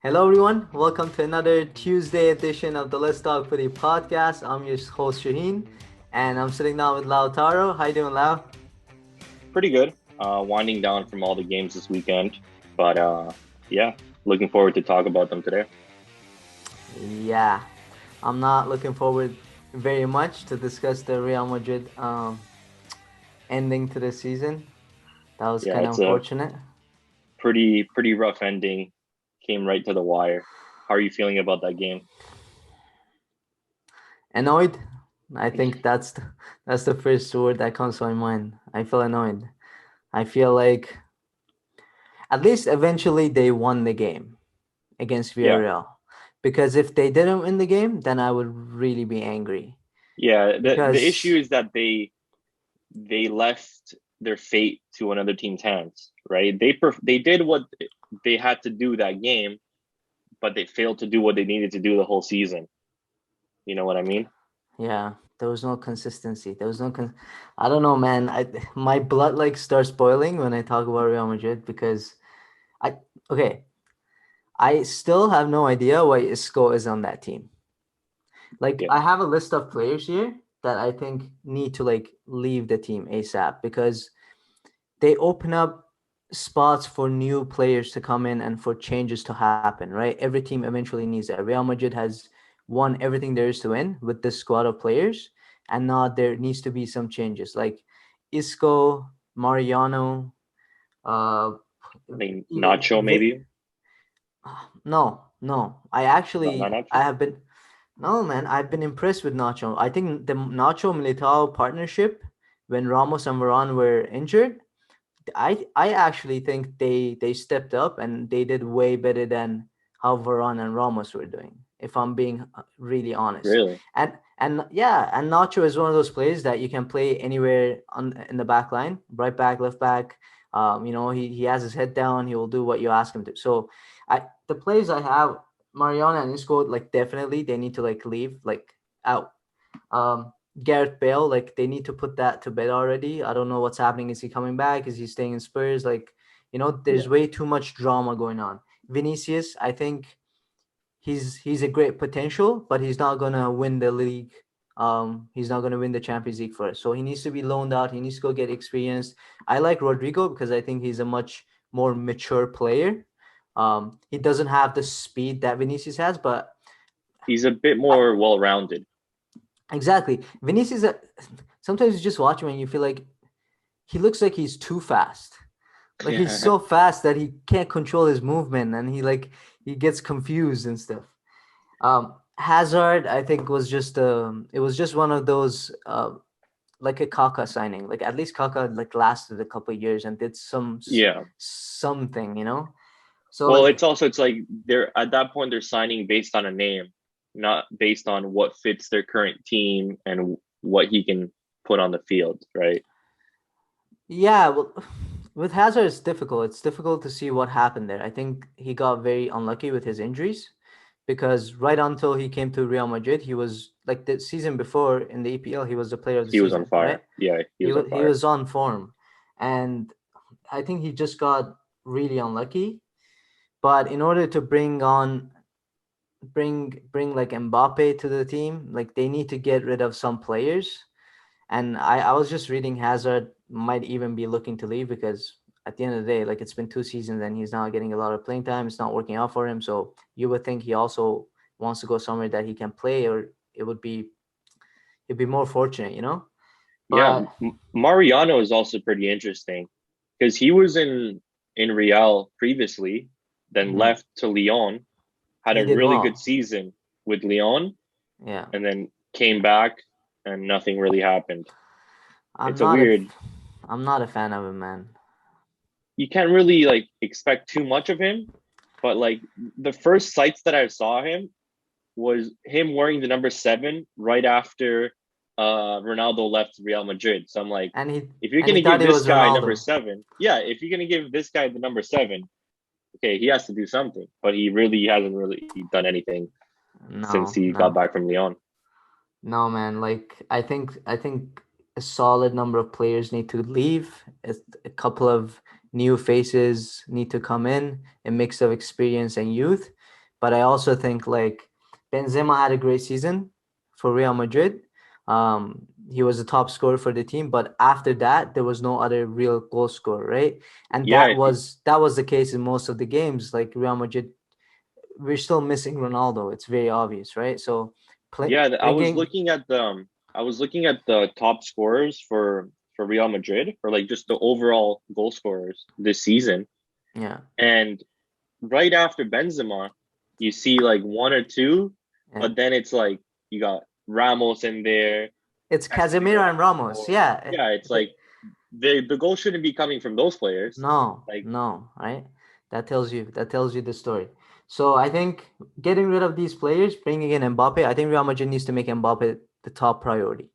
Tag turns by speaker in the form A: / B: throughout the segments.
A: Hello, everyone. Welcome to another Tuesday edition of the Let's Talk Footy podcast. I'm your host Shahin, and I'm sitting down with Lautaro. How you doing, Lau?
B: Pretty good. Winding down from all the games this weekend, but yeah, looking forward to talk about them today.
A: Yeah, I'm not looking forward very much to discuss the Real Madrid ending to the season. That was
B: Yeah,
A: kind of
B: it's a
A: unfortunate.
B: pretty rough ending. Came right to the wire. How are you feeling about that game?
A: Annoyed. I think that's the first word that comes to my mind. I feel annoyed. I feel like at least eventually they won the game against
B: Yeah,
A: Villarreal. Because if they didn't win the game, then I would really be angry.
B: yeah. The issue
A: Because
B: is that they left their fate to another team's hands, right? They did what they had to do that game, but they failed to do what they needed to do the whole season. You know what I mean?
A: yeah, there was no consistency. There was no I don't know, man. My blood like starts boiling when I talk about Real Madrid because I okay, I still have no idea why Isco is on that team. Like
B: Yeah,
A: I have a list of players here that I think need to like leave the team ASAP because they open up spots for new players to come in and for changes to happen, right? Every team eventually needs that. Real Madrid has won everything there is to win with this squad of players, and now there needs to be some changes like Isco, Mariano, uh,
B: I think
A: even
B: Nacho maybe.
A: no.
B: No, not
A: I
B: Nacho.
A: have been no man. I've been impressed with Nacho. I think the Nacho Militao partnership when Ramos and Varane were injured, I actually think they stepped up and they did way better than how Varane and Ramos were doing. If I'm being really honest,
B: Really?
A: and yeah, and Nacho is one of those players that you can play anywhere on in the back line, right back, left back. He has his head down. He will do what you ask him to. So, the players I have, Mariana and Isco, like definitely they need to like leave like out. Um, Gareth Bale, like they need to put that to bed already. I don't know what's happening. Is he coming back? Is he staying in Spurs? Like, there's
B: Yeah.
A: way too much drama going on. Vinicius, I think he's a great potential, but he's not gonna win the league. He's not gonna win the Champions League for us. So he needs to be loaned out. He needs to go get experience. I like Rodrigo because I think he's a much more mature player. He doesn't have the speed that Vinicius has, but
B: He's a bit
A: I,
B: more well-rounded.
A: exactly. Vinicius, sometimes you just watch him and you feel like he looks like he's too fast. Like he's
B: Yeah.
A: so fast that he can't control his movement and he gets confused and stuff. Hazard, I think it was just one of those like a Kaka signing. Like at least Kaka like lasted a couple of years and did
B: Yeah.
A: something. So
B: Well,
A: like
B: it's like they're at that point they're signing based on a name, not based on what fits their current team and what he can put on the field, right?
A: yeah, well, with Hazard it's difficult. It's difficult to see what happened there. I think he got very unlucky with his injuries because right until he came to Real Madrid, he was like the season before in the EPL, he was the player of the
B: He was on
A: season, right?
B: fire. Yeah, he was on
A: He
B: fire.
A: was on form, and I think he just got really unlucky. But in order to bring like Mbappe to the team, like they need to get rid of some players. And I was just reading Hazard might even be looking to leave because at the end of the day, like it's been 2 seasons and he's not getting a lot of playing time. It's not working out for him. So you would think he also wants to go somewhere that he can play, or it would be he'd be more fortunate.
B: Yeah,
A: But
B: Mariano is also pretty interesting because he was in Real previously, then
A: mhm,
B: left to Lyon, had
A: he
B: a
A: did
B: really good
A: well.
B: season with Lyon,
A: Yeah,
B: and then came back and nothing really happened.
A: I'm
B: It's a
A: not a
B: weird.
A: I'm not a fan of him, man.
B: You can't really like expect too much of him, but like the first sights that I saw him was him wearing the number 7 right after Ronaldo left Real Madrid. So I'm like,
A: And he
B: if you're
A: and he
B: gonna
A: thought
B: give
A: he
B: this
A: was
B: guy number
A: Ronaldo.
B: 7, yeah, if you're gonna give this guy the number 7, okay, he has to do something. But he really hasn't really done anything since
A: No,
B: he got
A: no.
B: back from Lyon.
A: No, man. Like I think a solid number of players need to leave. A couple of new faces need to come in, a mix of experience and youth. but I also think like Benzema had a great season for Real Madrid. He was the top scorer for the team, but after that, there was no other real goal scorer, right? And
B: Yeah,
A: that was the case in most of the games. Like Real Madrid, we're still missing Ronaldo. It's very obvious, right? So
B: yeah.
A: bringing,
B: I was looking at the top scorers for Real Madrid, or like just the overall goal scorers this season,
A: yeah,
B: and right after Benzema, you see like one or two,
A: yeah.
B: but then it's like you got Ramos in there,
A: It's
B: Casemiro
A: Casemiro and
B: at the
A: Ramos.
B: four.
A: Yeah.
B: Yeah, it's like the goal shouldn't be coming from those players.
A: No,
B: Like,
A: no, right? That tells you the story. So I think getting rid of these players, bringing in Mbappe, I think Real Madrid needs to make Mbappe the top priority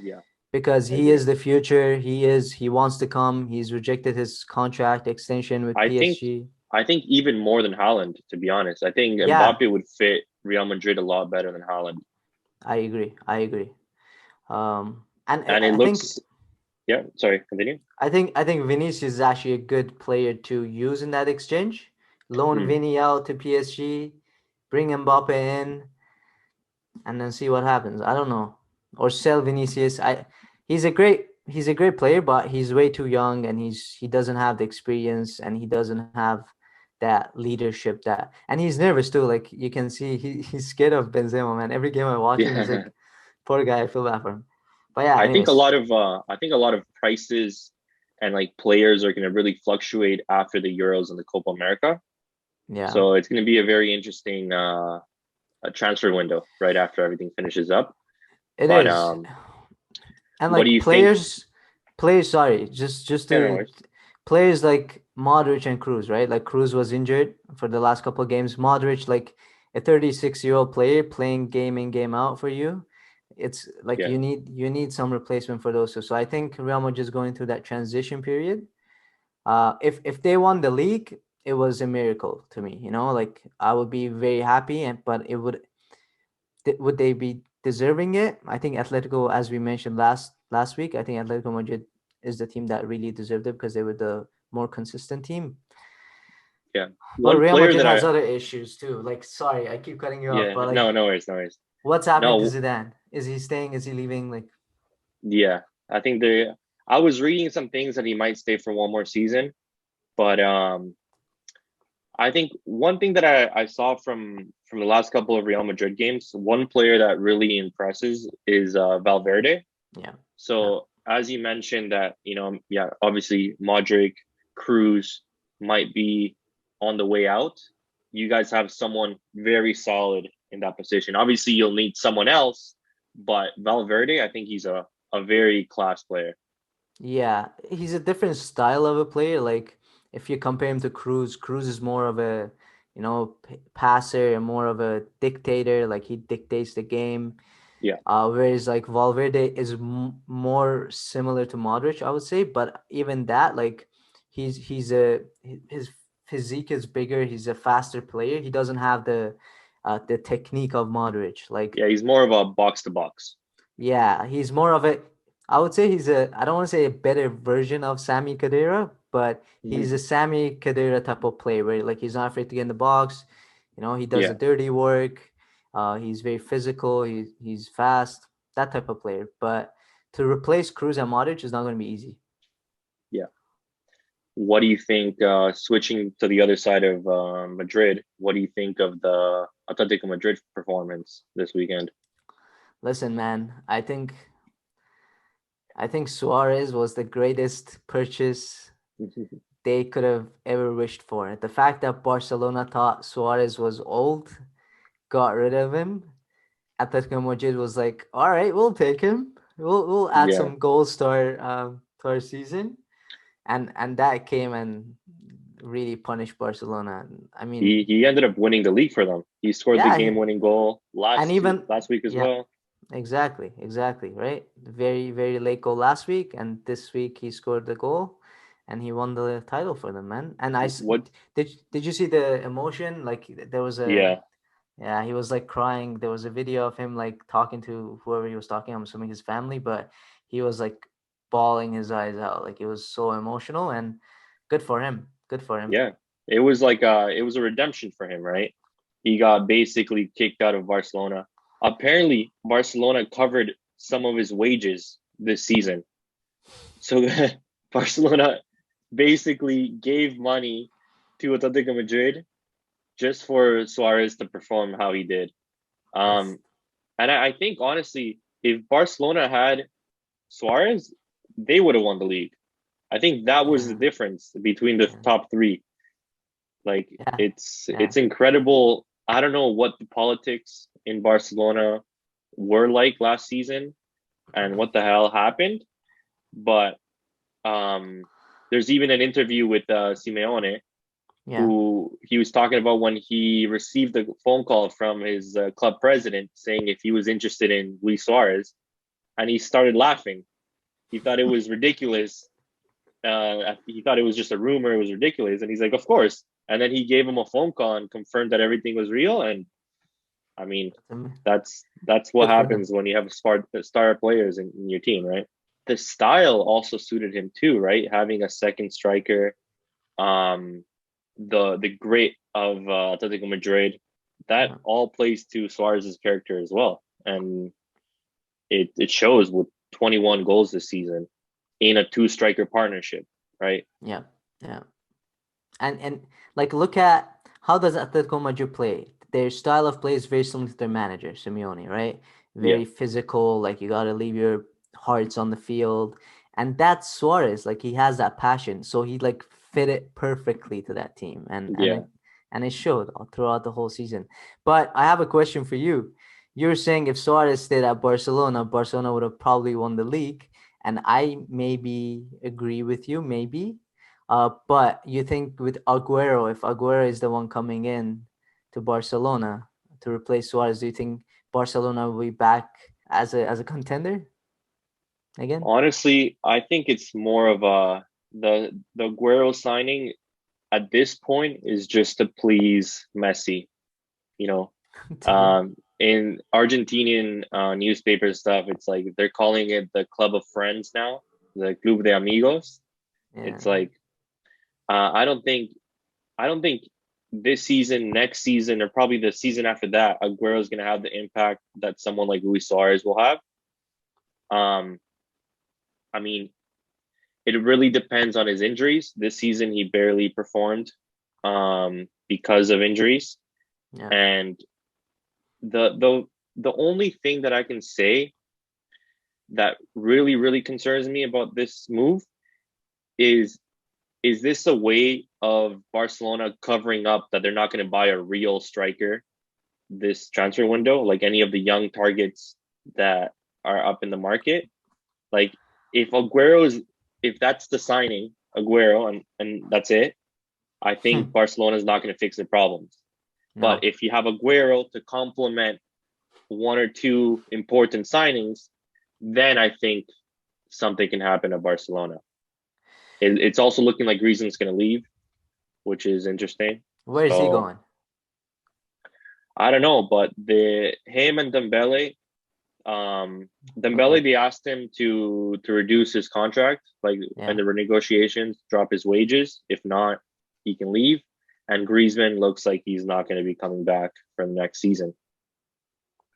B: yeah,
A: because
B: I
A: he
B: agree.
A: is the future. He wants to come. He's rejected his contract extension with
B: I think
A: PSG.
B: I think even more than Haaland, to be honest. I think
A: Yeah,
B: Mbappe would fit Real Madrid a lot better than Haaland.
A: I agree. I agree. And
B: And it looks, yeah, sorry, continue.
A: I think Vinicius is actually a good player to use in that exchange. Loan
B: Hmm.
A: Vinny out to PSG, bring Mbappe in, and then see what happens. I don't know. Or sell Vinicius. He's a great player, but he's way too young and he doesn't have the experience and he doesn't have that leadership that and he's nervous too. Like you can see he's scared of Benzema, man. Every game I watch him, he's
B: Yeah.
A: like, poor guy, I feel bad for him. But yeah, anyways.
B: I think a lot of prices and like players are going to really fluctuate after the Euros and the Copa America.
A: Yeah.
B: So it's going to be a very interesting transfer window right after everything finishes up.
A: It
B: But
A: is. And
B: what do
A: like
B: you think?
A: players sorry, just
B: Yeah, no
A: to
B: worries.
A: players like Modric and Cruz, right? Like Cruz was injured for the last couple of games. Modric, like a 36-year-old player playing game in, game out for you. It's like
B: Yeah,
A: you need some replacement for those two. So I think Real Madrid is going through that transition period. If they won the league, it was a miracle to me. You know, like I would be very happy, and but it would they be deserving it? I think Atletico, as we mentioned last week, I think Atletico Madrid is the team that really deserved it because they were the more consistent team.
B: yeah.
A: But
B: One
A: Real
B: player
A: Madrid
B: that
A: has
B: I
A: other issues too. Like, sorry, I keep cutting you off,
B: yeah,
A: but
B: no,
A: like,
B: no worries, no worries.
A: what's happening to
B: No,
A: Zidane? Is he staying? Is he leaving? Like,
B: yeah. I think the I was reading some things that he might stay for one more season, but I think one thing that I saw from the last couple of Real Madrid games, one player that really impresses is Valverde.
A: yeah, yeah,
B: So as you mentioned that, yeah, obviously Modric, Cruz might be on the way out. You guys have someone very solid in that position. Obviously you'll need someone else, but Valverde, I think he's a very class player.
A: yeah. He's a different style of a player. Like, if you compare him to Cruz, Cruz is more of a, passer and more of a dictator. Like he dictates the game.
B: Yeah.
A: Whereas like Valverde is more similar to Modric, I would say. But even that, like, his physique is bigger. He's a faster player. He doesn't have the technique of Modric. Like,
B: Yeah, he's more of a box to box.
A: yeah, he's more of a. I would say he's a. I don't want to say a better version of Sammy Khedira, but he's a Sammy Khedira type of player where like he's not afraid to get in the box. He does the
B: Yeah,
A: dirty work. He's very physical. He's fast. That type of player. But to replace Cruz and Modric is not going to be easy.
B: yeah. What do you think, switching to the other side of Madrid, what do you think of the Atletico Madrid performance this weekend?
A: Listen, man, I think Suarez was the greatest purchase they could have ever wished for. The fact that Barcelona thought Suarez was old, got rid of him. Atletico Madrid was like, all right, we'll take him. We'll add
B: Yeah,
A: some goals to our season, and that came and really punished Barcelona. I mean,
B: he ended up winning the league for them. He scored the
A: yeah,
B: game-winning goal
A: and even
B: last week as
A: yeah,
B: well.
A: exactly, right. Very late goal last week, and this week he scored the goal, and he won the title for them, man. And
B: What?
A: did you see the emotion? Like there was a
B: Yeah,
A: Yeah, he was like crying. There was a video of him like talking to whoever he was talking. I'm assuming his family, but he was like bawling his eyes out. Like it was so emotional and good for him. Good for him.
B: yeah. It was a redemption for him, right? he got basically kicked out of Barcelona. Apparently, Barcelona covered some of his wages this season. So Barcelona basically gave money to Atletico Madrid just for Suarez to perform how he did.
A: That's
B: And I think honestly, if Barcelona had Suarez, they would have won the league. I think that was the
A: yeah,
B: difference between the
A: yeah,
B: top three. Like
A: yeah, yeah.
B: it's incredible. I don't know what the politics in Barcelona were like last season and what the hell happened, but um, there's even an interview with Simeone
A: Yeah.
B: who he was talking about when he received a phone call from his club president saying if he was interested in Luis Suarez, and he started laughing. He thought it was ridiculous. He thought it was just a rumor. It was ridiculous, and he's like, "Of course." And then he gave him a phone call and confirmed that everything was real. And I mean, that's what
A: Good for him.
B: happens when you have star players in your team, right? The style also suited him too, right? Having a second striker, um, the great of Atletico Madrid, that
A: Yeah.
B: all plays to Suarez's character as well, and it shows with 21 goals this season in a two striker partnership, right?
A: Yeah. Yeah. And like look at how does Atletico Madrid play? Their style of play is very similar to their manager, Simeone, right?
B: Yeah,
A: Very physical, like you gotta leave your hearts on the field. And that's Suarez, like he has that passion. So he like fit it perfectly to that team.
B: yeah.
A: And it showed throughout the whole season. But I have a question for you. You're saying if Suarez stayed at Barcelona, Barcelona would have probably won the league. And I maybe agree with you, maybe. But you think with Aguero, if Aguero is the one coming in to Barcelona to replace Suarez, do you think Barcelona will be back as a contender again?
B: Honestly, I think it's more of the Aguero signing at this point is just to please Messi. You know,
A: To be honest.
B: in Argentinian newspaper stuff, it's like they're calling it the Club of Friends now, the Club de Amigos.
A: Yeah.
B: It's like I don't think this season, next season, or probably the season after that, Aguero is going to have the impact that someone like Luis Suarez will have. Um, I mean, it really depends on his injuries. This season, he barely performed because of injuries,
A: Yeah.
B: and the only thing that I can say that really concerns me about this move is is this a way of Barcelona covering up that they're not going to buy a real striker this transfer window, like any of the young targets that are up in the market? Like if if that's the signing, Aguero, and that's it, I think Barcelona is not going to fix the problems. But
A: No.
B: if you have Aguero to complement one or two important signings, then I think something can happen at Barcelona. It's also looking like Griezmann's going to leave, which is interesting.
A: Where is he
B: So
A: going?
B: I don't know, but the him and Dembele,
A: Okay.
B: Dembele, they asked him to reduce his contract, like in
A: Yeah.
B: the renegotiations, drop his wages. If not, he can leave. And Griezmann looks like he's not going to be coming back for the next season.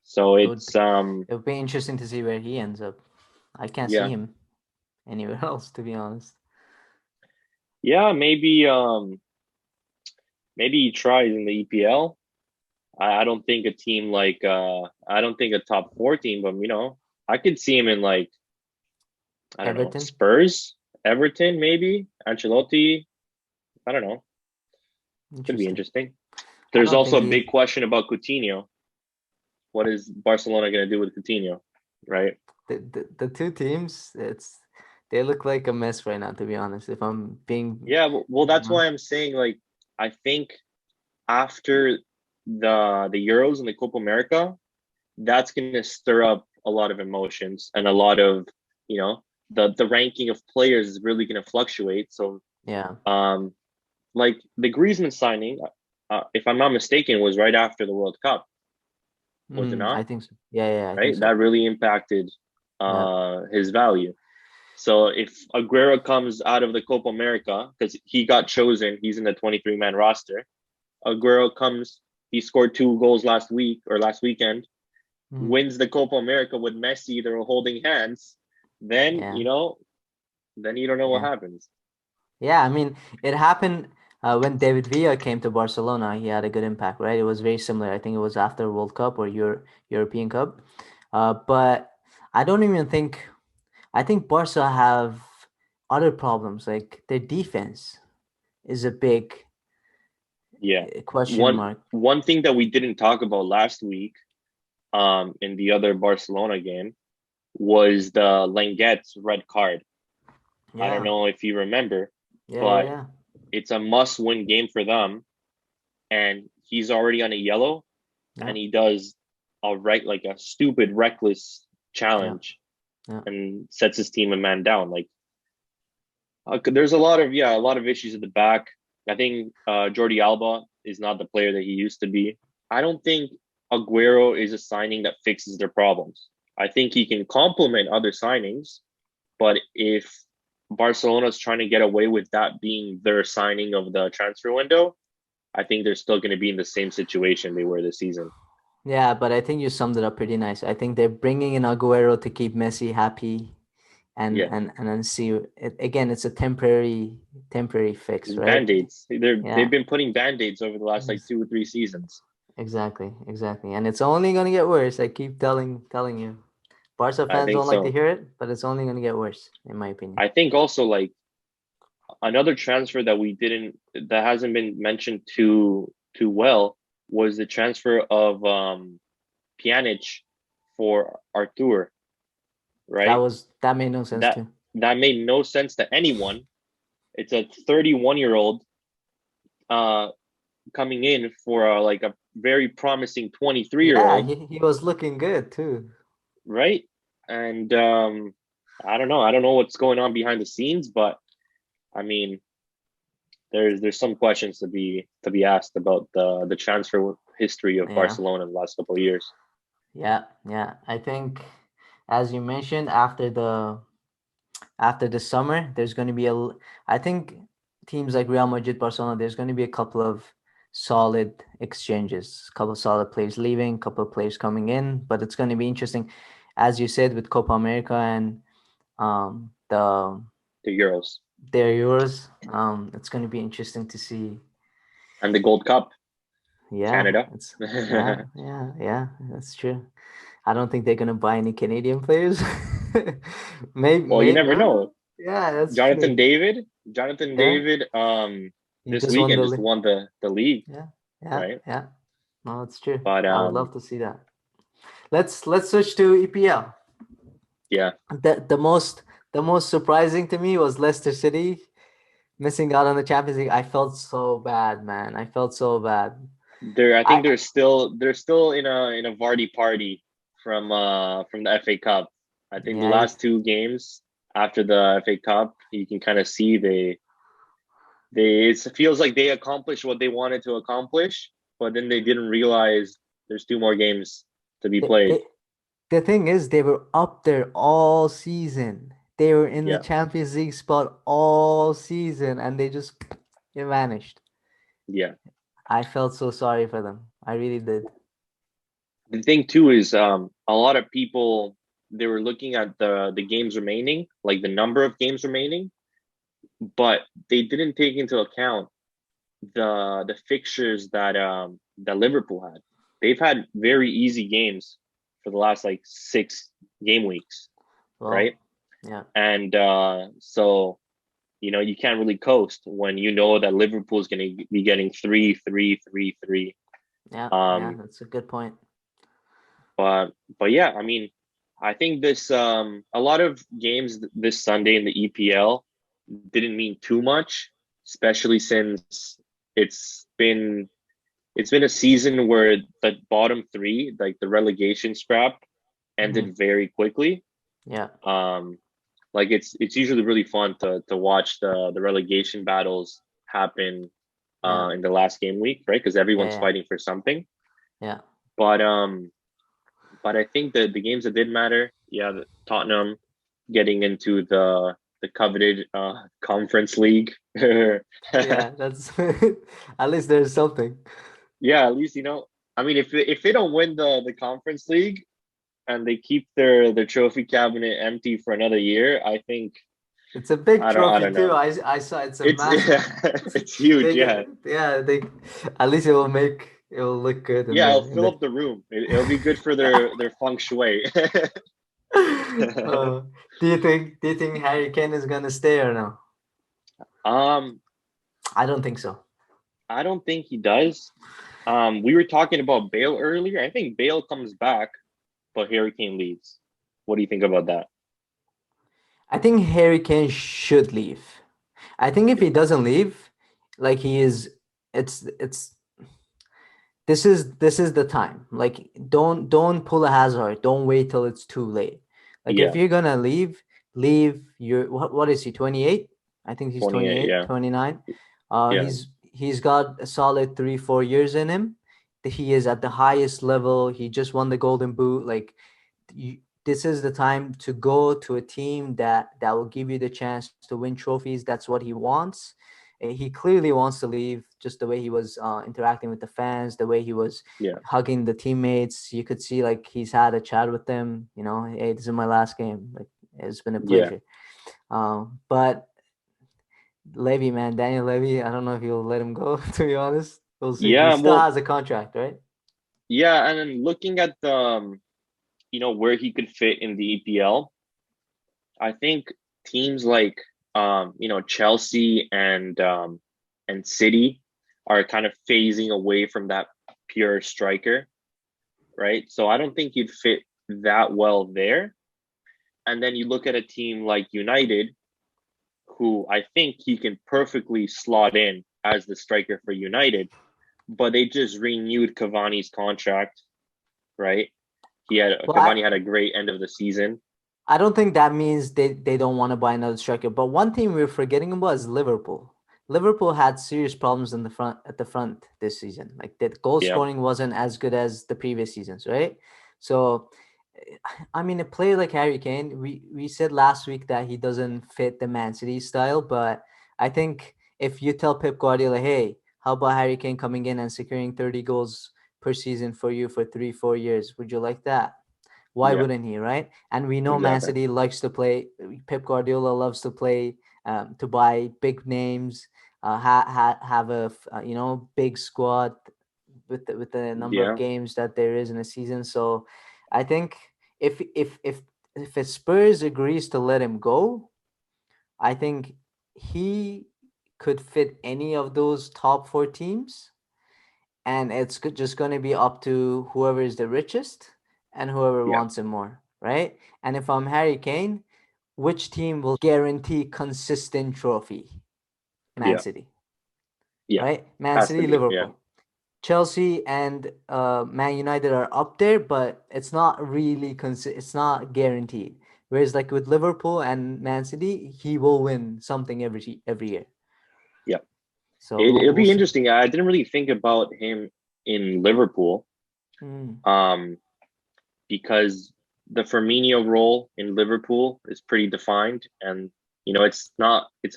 B: So
A: It would
B: it's
A: be it would be interesting to see where he ends up. I can't see
B: yeah,
A: him anywhere else, to be honest.
B: yeah, maybe he tries in the EPL. I don't think a team like I don't think a top four team, but I could see him in like I don't know,
A: Everton.
B: Spurs, Everton, maybe, Ancelotti. I don't know. Could be
A: Interesting.
B: interesting.
A: I
B: There's
A: don't
B: also
A: think
B: a
A: he
B: big question about Coutinho. What is Barcelona going to do with Coutinho, right?
A: the two teams, they look like a mess right now, to be honest. If I'm being
B: Yeah, well, that's why I'm saying like I think after the Euros and the Copa America, that's going to stir up a lot of emotions and a lot of you know the ranking of players is really going to fluctuate. So
A: yeah.
B: um, like the Griezmann signing, if I'm not mistaken, was right after the World Cup, was it
A: I
B: not?
A: think so. Yeah, I think
B: Right,
A: so.
B: that really impacted
A: Yeah.
B: his value. So if Aguero comes out of the Copa America because he got chosen, he's in the 23-man roster. Aguero comes he scored 2 goals last weekend,
A: Mhm.
B: wins the Copa America with Messi. They're holding hands. Then
A: Yeah.
B: then you don't know what
A: Yeah.
B: happens.
A: Yeah, I mean, it happened when David Villa came to Barcelona. He had a good impact, right? It was very similar. I think it was after World Cup or European Cup. But I don't even think I think Barca have other problems. Like their defense is a big
B: Yeah.
A: question
B: One
A: mark.
B: one thing that we didn't talk about last week, in the other Barcelona game, was the Langet's red card. I don't
A: Yeah,
B: know if you remember,
A: yeah, yeah,
B: but
A: yeah.
B: it's a must-win game for them, and he's already on a yellow,
A: Yeah,
B: and he does like a stupid, reckless
A: yeah,
B: challenge
A: yeah,
B: and sets his team a man down. Like, there's a lot of issues at the back. I think Jordi Alba is not the player that he used to be. I don't think Aguero is a signing that fixes their problems. I think he can complement other signings, but if Barcelona's trying to get away with that being their signing of the transfer window, I think they're still going to be in the same situation they were this season.
A: yeah. But I think you summed it up pretty nice. I think they're bringing in Aguero to keep Messi happy, and
B: Yeah,
A: and then see it again. It's a temporary fix, right?
B: band-aids. They've
A: Yeah.
B: been putting band-aids over the last like
A: Ex-
B: 2 or 3 seasons.
A: Exactly, exactly. And it's only gonna get worse. I keep telling you. Barca
B: I
A: fans
B: think
A: don't like to
B: so.
A: hear it, but it's only gonna get worse, in my opinion.
B: I think also like another transfer that hasn't been mentioned too well was the transfer of Pjanic for Artur, right?
A: That made no sense
B: That
A: too.
B: that made no sense to anyone. It's a 31-year-old uh coming in for like a very promising 23 year
A: Yeah,
B: old,
A: he was looking good too.
B: right? And I don't know. I don't know what's going on behind the scenes, but I mean, there's some questions to be asked about the transfer history of
A: Yeah,
B: Barcelona in the last couple of years.
A: yeah, yeah. I think, as you mentioned, after the summer, there's going to be I think teams like Real Madrid, Barcelona, there's going to be a couple of solid exchanges, a couple of solid players leaving, couple of players coming in, but it's going to be interesting, as you said, with Copa America and the
B: The Euros
A: their Euros. It's going to be interesting to see.
B: and the Gold Cup,
A: Yeah,
B: Canada.
A: it's yeah, yeah, yeah. That's true. I don't think they're gonna buy any Canadian players.
B: Well, you
A: Maybe.
B: never know.
A: Yeah, that's
B: Jonathan
A: true.
B: David, Jonathan
A: Yeah,
B: David,
A: he
B: this
A: just won
B: weekend
A: the
B: just
A: league.
B: won the league,
A: Yeah, yeah,
B: right?
A: yeah. No, it's true.
B: But
A: I would love to see that. Let's switch to EPL.
B: yeah,
A: The most surprising to me was Leicester City missing out on the Champions League. I felt so bad, man. I felt so bad.
B: I
A: I
B: think they're still in a Vardy party from the FA Cup. I think the
A: yeah,
B: last 2 games after the FA Cup, you can kind of see it feels like they accomplished what they wanted to accomplish, but then they didn't realize there's 2 more games to be
A: they,
B: played.
A: they, the thing is, they were up there all season. They were in the
B: Yeah,
A: Champions League spot all season, and they just it vanished.
B: yeah.
A: I felt so sorry for them. I really did.
B: The thing too is a lot of people, they were looking at the games remaining, like the number of games remaining, but they didn't take into account the fixtures that Liverpool had. They've had very easy games for the last like 6 game weeks, right?
A: Well, yeah,
B: And so you can't really coast when you know that Liverpool is going to be getting three, three, three, three.
A: yeah, yeah.
B: Um,
A: That's a good point.
B: but yeah, I mean, I think this a lot of games this Sunday in the EPL didn't mean too much, especially since it's been it's been a season where the bottom three, like the relegation scrap,
A: Hmm.
B: ended very quickly.
A: Yeah,
B: Um, like it's usually really fun to watch the relegation battles happen
A: yeah,
B: in the last game week, right? Because
A: yeah,
B: everyone's
A: yeah,
B: fighting for something.
A: yeah,
B: But I think that the games that did matter, yeah, Tottenham getting into the coveted Conference League.
A: yeah. That's at least there's something.
B: Yeah, at least I mean, if they don't win the Conference League and they keep their trophy cabinet empty for another year, I think
A: It's a big
B: I
A: trophy
B: don't
A: too.
B: know.
A: I saw it's a
B: It's
A: massive.
B: it's huge.
A: They
B: Yeah,
A: yeah, they at least it will look good
B: yeah. It'll
A: in
B: fill
A: the
B: up the room. It'll be good for their feng shui.
A: uh, do you think Harry Kane is gonna stay or no?
B: um,
A: I don't think so.
B: I don't think he does. We were talking about Bale earlier. I think Bale comes back, but Harry Kane leaves. What do you think about that?
A: I think Harry Kane should leave. I think if he doesn't leave, like he is, it's this is the time. Like don't pull a hazard. Don't wait till it's too late. Like if
B: Yeah,
A: you're gonna leave, leave. You're what is he? 28? I think he's
B: 28.
A: 28,
B: Yeah,
A: 29.
B: yeah,
A: He's got a solid 3 4 years in him. He is at the highest level. He just won the Golden Boot. Like you, this is the time to go to a team that will give you the chance to win trophies. That's what he wants. He clearly wants to leave, just the way he was interacting with the fans, the way he was
B: yeah,
A: hugging the teammates. You could see like he's had a chat with them. Hey, this is my last game. Like it's been a
B: yeah,
A: pleasure. But Levy, man, Daniel Levy, I don't know if you'll let him go. To be honest, we'll see. He
B: yeah.
A: still
B: Well,
A: has a contract, right?
B: yeah, and then looking at the where he could fit in the EPL, I think teams like Chelsea and City are kind of phasing away from that pure striker, right? So I don't think he'd fit that well there. And then you look at a team like United, who I think he can perfectly slot in as the striker for United, but they just renewed Cavani's contract, right?
A: Well,
B: Cavani had a great end of the season.
A: I don't think that means they don't want to buy another striker. But one thing we're forgetting about is Liverpool. Liverpool had serious problems in the front at the front this season. Like that goal
B: Yeah,
A: scoring wasn't as good as the previous seasons, right? So I mean a player like Harry Kane, we said last week that he doesn't fit the Man City style, but I think if you tell Pep Guardiola, hey, how about Harry Kane coming in and securing 30 goals per season for you for 3 4 years? Would you like that? Why
B: yeah,
A: wouldn't he, right? And we know Man
B: exactly.
A: City likes to play. Pep Guardiola loves to play to buy big names, have a big squad with the number of
B: Yeah,
A: games that there is in a season. So I think if if if if a Spurs agrees to let him go, I think he could fit any of those top four teams, and it's just going to be up to whoever is the richest and whoever
B: yeah,
A: wants him more, right? And if I'm Harry Kane, which team will guarantee consistent trophy? Man
B: yeah,
A: City,
B: yeah.
A: right? Man
B: Has to
A: City,
B: be. Yeah,
A: Liverpool. Chelsea and Man United are up there, but it's not really it's not guaranteed. Whereas like with Liverpool and Man City, he will win something every year.
B: yeah.
A: So
B: It'll
A: we'll
B: be
A: see.
B: interesting. I didn't really think about him in Liverpool,
A: Mm.
B: um, because the Firmino role in Liverpool is pretty defined, and it's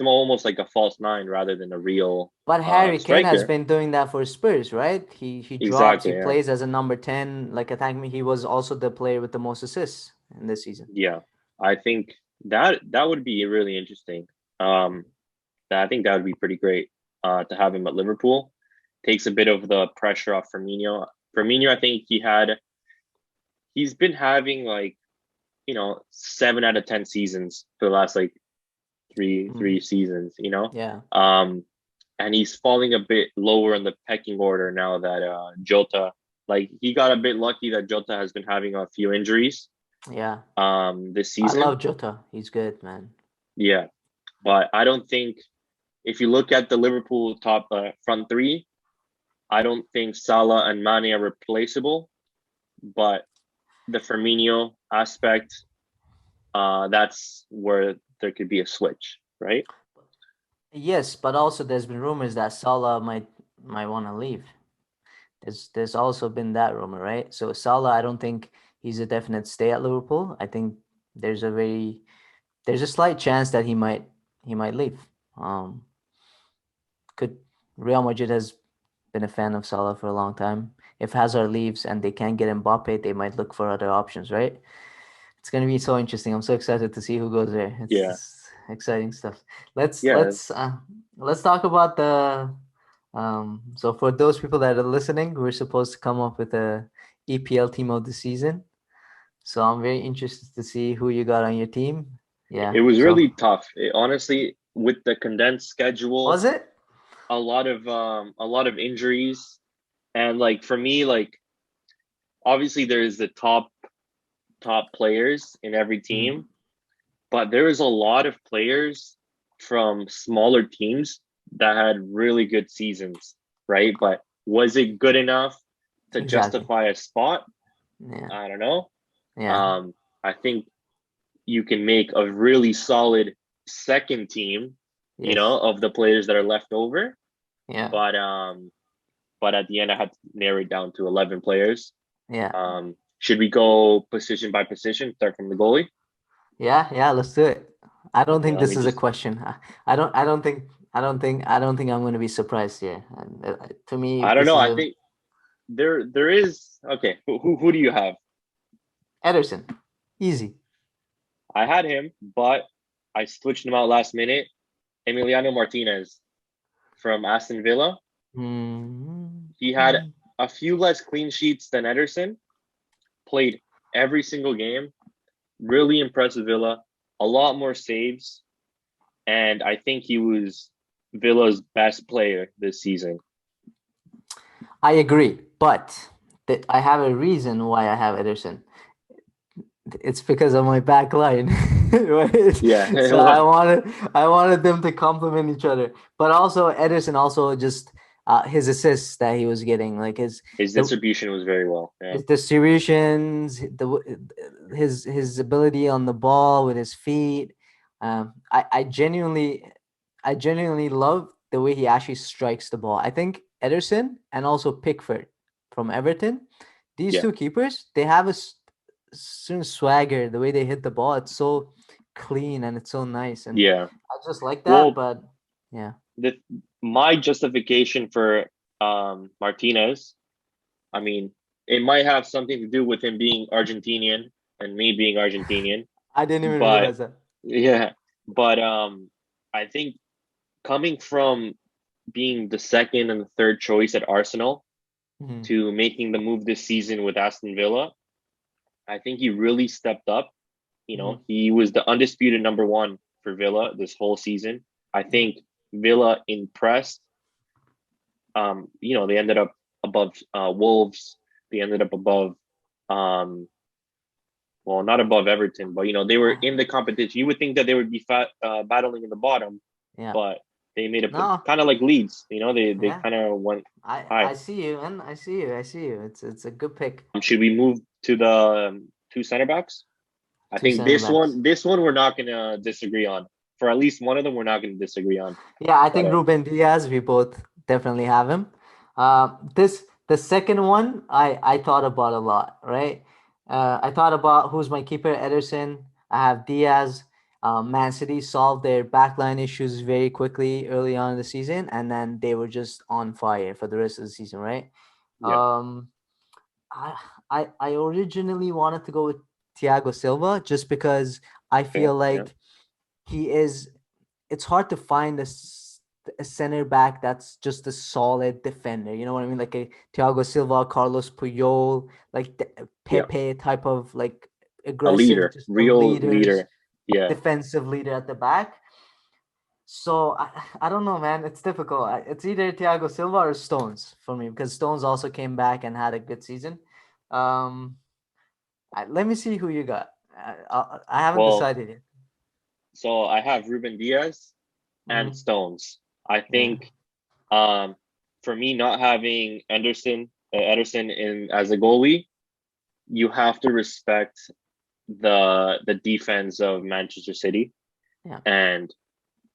B: almost like a false nine rather than a real
A: But Harry Kane has
B: striker.
A: been doing that for Spurs, right? He drops, he
B: Exactly. Yeah.
A: plays as a number 10, like attacking me. He was also the player with the most assists in this season.
B: Yeah. I think that would be really interesting. Um, I think that would be pretty great to have him at Liverpool. Takes a bit of the pressure off Firmino. Firmino, I think he's been having like 7 out of 10 seasons for the last like three
A: Mm.
B: seasons.
A: Yeah.
B: Um, and he's falling a bit lower in the pecking order now that Jota, like he got a bit lucky that Jota has been having a few injuries
A: Yeah.
B: this
A: I
B: season.
A: love Jota. He's good, man.
B: Yeah, but I don't think if you look at the Liverpool top front three, I don't think Salah and Mane are replaceable. But the Firmino aspect, that's where there could be a switch, right?
A: Yes, but also there's been rumors that Salah might want to leave. There's also been that rumor, right? So Salah, I don't think he's a definite stay at Liverpool. I think there's a very there's a slight chance that he might leave. Um, could Real Madrid has been a fan of Salah for a long time. If Hazard leaves and they can't get Mbappe, they might look for other options, right? It's gonna be so interesting. I'm so excited to see who goes there. It's
B: Yeah,
A: just exciting stuff. Let's
B: yeah.
A: let's uh, let's talk about the so for those people that are listening, we're supposed to come up with a EPL team of the season. So I'm very interested to see who you got on your team.
B: It
A: Yeah.
B: was
A: So
B: really tough. Honestly, with the condensed schedule,
A: was it?
B: a lot of injuries, and like for me, like obviously there's the top players in every
A: Mhm.
B: team, but there is a lot of players from smaller teams that had really good seasons, right? But was it good enough to
A: Exactly.
B: justify a spot?
A: Yeah.
B: I don't know.
A: Yeah.
B: Um, I think you can make a really solid second team,
A: Yes.
B: of the players that are left over.
A: Yeah.
B: But at the end, I had to narrow it down to 11 players.
A: Yeah.
B: Should we go position by position? Start from the goalie.
A: Yeah. Yeah. Let's do it. I don't
B: Okay,
A: think
B: let
A: this
B: me
A: is a
B: just.
A: question. I don't think I'm going to be surprised here. And to me,
B: I don't
A: this
B: know.
A: is
B: I
A: a
B: think there is okay. Who do you have?
A: Ederson. Easy.
B: I had him, but I switched him out last minute. Emiliano Martinez from Aston Villa. He had
A: Mm-hmm.
B: a few less clean sheets than Ederson. Played every single game. Really impressive Villa. A lot more saves, and I think he was Villa's best player this season.
A: I agree, but I have a reason why I have Ederson. It's because of my back line, right?
B: Yeah,
A: So I wanted them to complement each other, but also Ederson also just his assists that he was getting, like
B: his
A: the
B: distribution was very well. Yeah,
A: his distributions, his ability on the ball with his feet. I genuinely love the way he actually strikes the ball. I think Ederson and also Pickford from Everton, these
B: yeah,
A: two keepers, they have certain swagger. The way they hit the ball, it's so clean and it's so nice, and
B: yeah.
A: I just like that.
B: Well,
A: But yeah,
B: the my justification for Martinez, I mean, it might have something to do with him being Argentinian and me being Argentinian,
A: I didn't even
B: but
A: realize that.
B: yeah, but I think coming from being the second and the third choice at Arsenal
A: Mhm.
B: to making the move this season with Aston Villa, I think he really stepped up.
A: Mhm.
B: He was the undisputed number one for Villa this whole season. I
A: Yeah.
B: think Villa impressed. They ended up above Wolves. They ended up above, um, well, not above Everton, but they were in the competition. You would think that they would be battling in the bottom,
A: Yeah.
B: but they made it
A: No.
B: kind of like Leeds. They
A: Yeah.
B: kind of went
A: I
B: high.
A: see you, man. I see you. I see you. It's a good pick.
B: Should we move to the two center backs? I
A: Two
B: think
A: center
B: this
A: backs.
B: one, this one, we're not gonna disagree on. For at least one of them, we're not gonna disagree on.
A: Yeah, I
B: But
A: think Ruben Diaz. We both definitely have him. The second one I thought about a lot. Right. I thought about who's my keeper. Ederson. I have Diaz. Man City solved their backline issues very quickly early on in the season, and then they were just on fire for the rest of the season. Right.
B: yeah,
A: Um, I I originally wanted to go with Thiago Silva just because I
B: fair,
A: feel
B: yeah,
A: like he is. It's hard to find a center back that's just a solid defender. You know what I mean? Like a Thiago Silva, Carlos Puyol, like
B: yeah,
A: Pepe type of like
B: a
A: aggressive,
B: leader,
A: just the
B: real
A: leaders,
B: leader. Yeah,
A: defensive leader at the back. So I don't know, man. It's difficult. It's either Thiago Silva or Stones for me because Stones also came back and had a good season. Um, let me see who you got. I haven't
B: well,
A: decided yet.
B: so I have Ruben Diaz and
A: Hmm.
B: Stones. I
A: Yeah.
B: think, um, for me, not having Ederson in as a goalie, you have to respect the defense of Manchester City,
A: Yeah.
B: and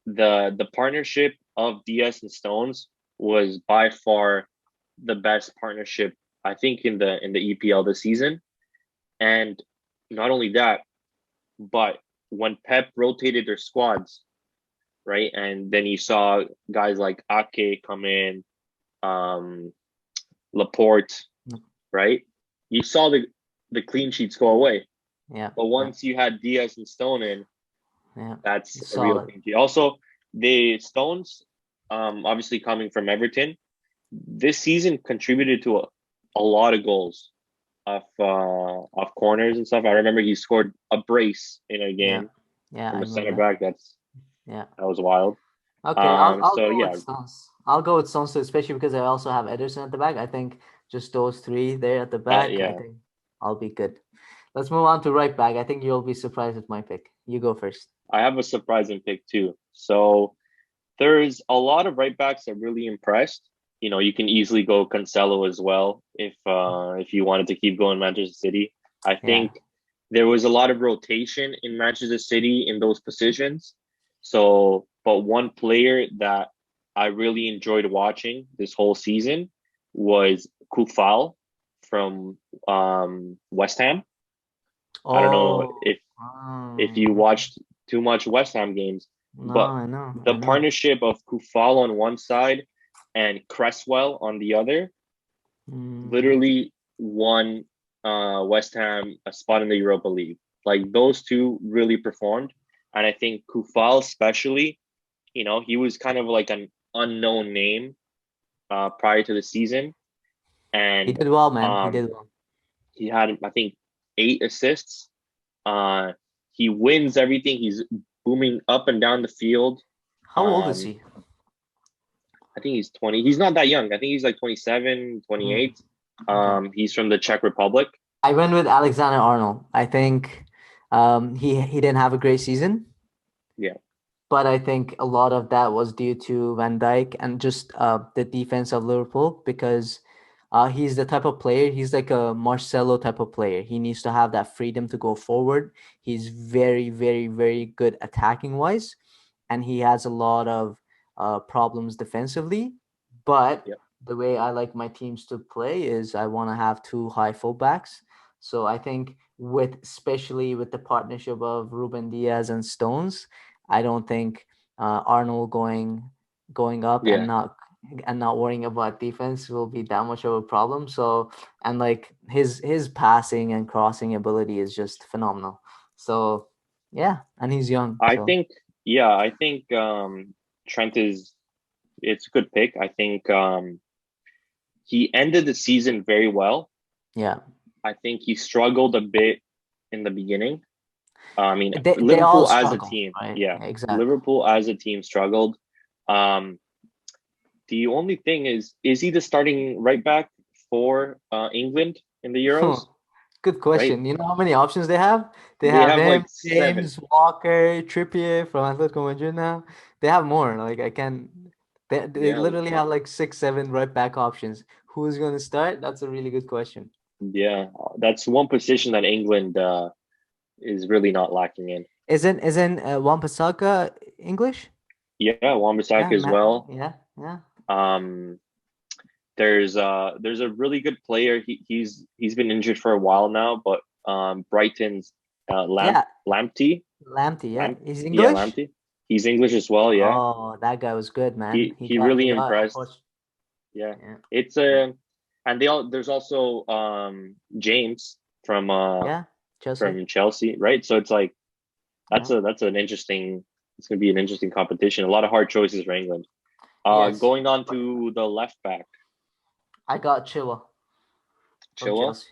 B: the partnership of Diaz and Stones was by far the best partnership I think in the EPL this season. And not only that, but when Pep rotated their squads, right, and then you saw guys like Ake come in, um, Laporte, right? You saw the clean sheets go away.
A: Yeah.
B: But
A: Yeah.
B: once you had Diaz and Stone in,
A: Yeah.
B: that's
A: He's
B: a real
A: solid.
B: clean sheet. Also, the Stones, obviously coming from Everton, this season contributed to a lot of goals off corners and stuff. I remember he scored a brace in a
A: Yeah.
B: game
A: Yeah.
B: from
A: I
B: a center
A: remember.
B: back.
A: Yeah.
B: That was wild.
A: Okay. I'll
B: So
A: go with
B: yeah,
A: Stones. I'll go with Stones too, especially because I also have Ederson at the back. I think just those three there at the back, I
B: yeah,
A: think I'll be good. Let's move on to right back. I think you'll be surprised with my pick. You go first.
B: I have a surprising pick too. So there's a lot of right backs that really impressed. You can easily go Cancelo as well if you wanted to keep going Manchester City. I
A: Yeah.
B: think there was a lot of rotation in Manchester City in those positions. So, but one player that I really enjoyed watching this whole season was Kufal from West Ham. I don't know
A: Oh,
B: if you
A: okay.
B: watched too much West Ham games,
A: No,
B: but
A: I know.
B: the
A: I know.
B: partnership of Kufal on one side and Cresswell on the other
A: Mm,
B: literally won West Ham a spot in the Europa League. Like those two really performed, and I think Kufal especially, he was kind of like an unknown name prior to the season,
A: he
B: and
A: did well, man. He
B: um,
A: did well.
B: he had I think 8 assists. Uh, he wins everything. He's booming up and down the field.
A: How old is
B: Um,
A: he?
B: I think he's 20. He's not that young. I think he's like 27,
A: Mm,
B: 28.
A: okay.
B: He's from the Czech Republic.
A: I went with Alexander Arnold. I think he didn't have a great season,
B: Yeah,
A: but I think a lot of that was due to Van Dijk and just the defense of Liverpool because he's the type of player, he's like a Marcelo type of player. He needs to have that freedom to go forward. He's very, very, very good attacking wise, and he has a lot of problems defensively. But
B: yeah,
A: the way I like my teams to play is I want to have two high fullbacks. So I think especially with the partnership of Ruben Diaz and Stones, I don't think Arnold going up
B: yeah.
A: and not worrying about defense will be that much of a problem. So and like his passing and crossing ability is just phenomenal. So yeah, and he's young.
B: I
A: So
B: think, yeah, I think Trent it's a good pick. I think he ended the season very well.
A: yeah,
B: I think he struggled a bit in the beginning. I mean,
A: they all
B: Liverpool as a
A: struggle,
B: team,
A: right?
B: yeah,
A: Exactly.
B: Liverpool as a team struggled. Um, the only thing is he the starting right back for England in the
A: Huh.
B: Euros?
A: Good
B: Right?
A: question. You know how many options they have? They
B: They
A: have
B: have
A: him,
B: like seven.
A: James, Walker, Trippier from Atletico Madrid now. They have more. Like I can they
B: Yeah,
A: literally have like six, seven right back options. Who's gonna start? That's a really good question.
B: yeah. That's one position that England is really not lacking in.
A: Isn't Wan-Bissaka English?
B: Yeah, Wan-Bissaka
A: Yeah,
B: as
A: Matt.
B: well.
A: Yeah, yeah,
B: Um, there's a really good player. He's been injured for a while now, but Brighton's
A: yeah.
B: Lamptey,
A: Lamptey. Yeah, he's
B: Yeah,
A: English.
B: Lamptey. He's English as well. Yeah,
A: Oh, that guy was good, man.
B: he really
A: He got
B: impressed.
A: unfortunate.
B: Yeah,
A: Yeah,
B: it's
A: yeah,
B: and there's also James
A: yeah. Chelsea.
B: from Chelsea, right? So it's like
A: Yeah.
B: that's an interesting. It's going to be an interesting competition. A lot of hard choices for England.
A: Yes.
B: Going on to the left back,
A: I got Chilwell from
B: Chilwell.
A: Chelsea.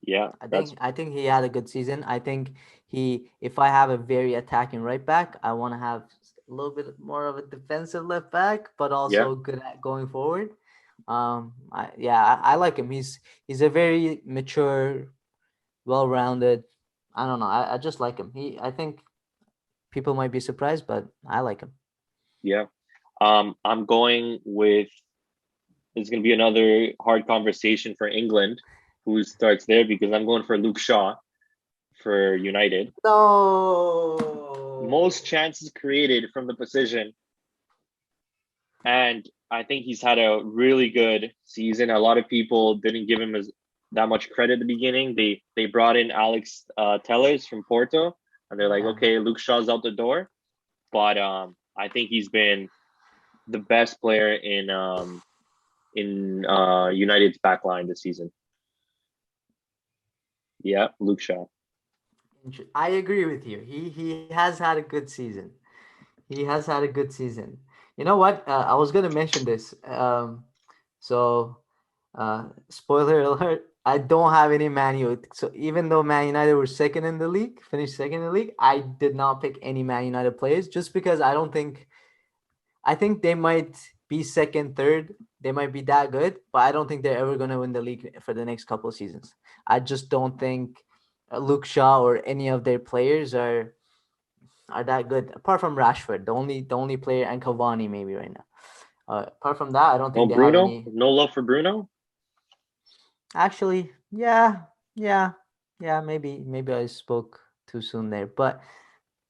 B: Yeah, that's
A: I think he had a good season. I think if I have a very attacking right back, I want to have a little bit more of a defensive left back, but
B: yeah,
A: also good at going forward. I like him. He's a very mature, well-rounded. I don't know. I just like him. I think people might be surprised, but I like him.
B: yeah. I'm going with. It's going to be another hard conversation for England, who starts there because I'm going for Luke Shaw for United. Most
A: No.
B: chances created from the position, and I think he's had a really good season. A lot of people didn't give him that much credit at the beginning. They brought in Alex Tellers from Porto, and they're like,
A: Yeah.
B: okay, Luke Shaw's out the door. But I think he's been the best player in United's back line this season. Yeah, Luke Shaw.
A: I agree with you. He has had a good season. He has had a good season. You know what? I was gonna mention this. So spoiler alert, I don't have any Man U. So even though Man United were second in the league, finished second in the league, I did not pick any Man United players just because I think they might be second, third. They might be that good, but I don't think they're ever going to win the league for the next couple of seasons. I just don't think Luke Shaw or any of their players are that good. Apart from Rashford, the only player, and Cavani maybe right now. Apart from that, I don't
B: No
A: think they have
B: Bruno.
A: any.
B: No love for Bruno.
A: Actually, yeah, yeah, yeah. Maybe I spoke too soon there, but